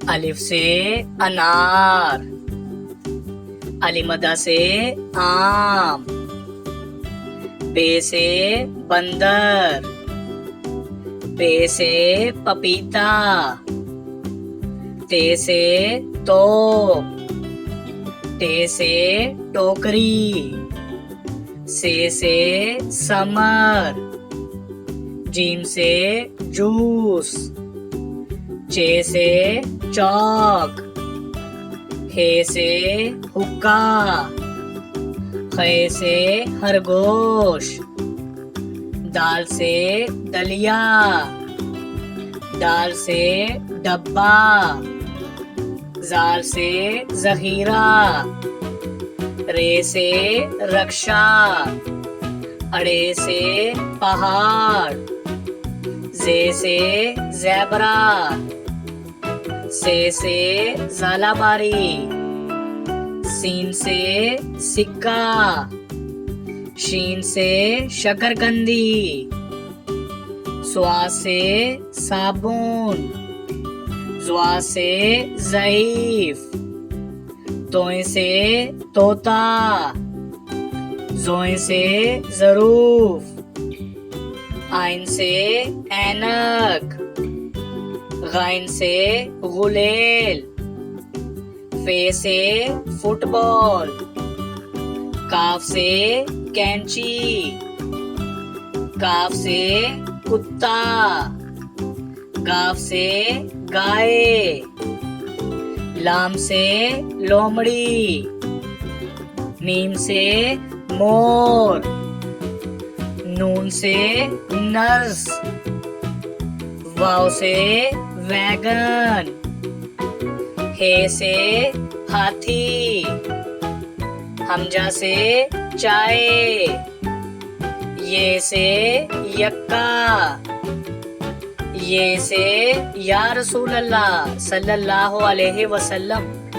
अलिफ से अनार, अलिमदा से आम, बे से बंदर, पे से पपीता, ते से तोप, टे से टोकरी, से समर, जीम से जूस, चे से चौक, हे से हुक्का, खे से खरगोश, दाल से दलिया, दाल से डब्बा, जाल से जहीरा, रे से रक्षा, अड़े से पहाड़, जे से ज़ेबरा, से ज़ालाबारी, सीन से सिक्का, शीन से शकरकंदी, स्वा से साबुन, ज़्वा से ज़ईफ, तोय से तोता, ज़ोय से ज़रूफ, आइन से ऐनक, गाइन से गुलेल, फे से फुटबॉल, काफ से कैंची, काफ से कुत्ता, गाफ से गाय, लाम से लोमड़ी, मीम से मोर, नून से नर्स, वाव से वैगन, हे से हाथी, हमजा से चाय, ये से यक्का, ये से या रसूल अल्लाह सल्लल्लाहु अलैहि वसल्लम।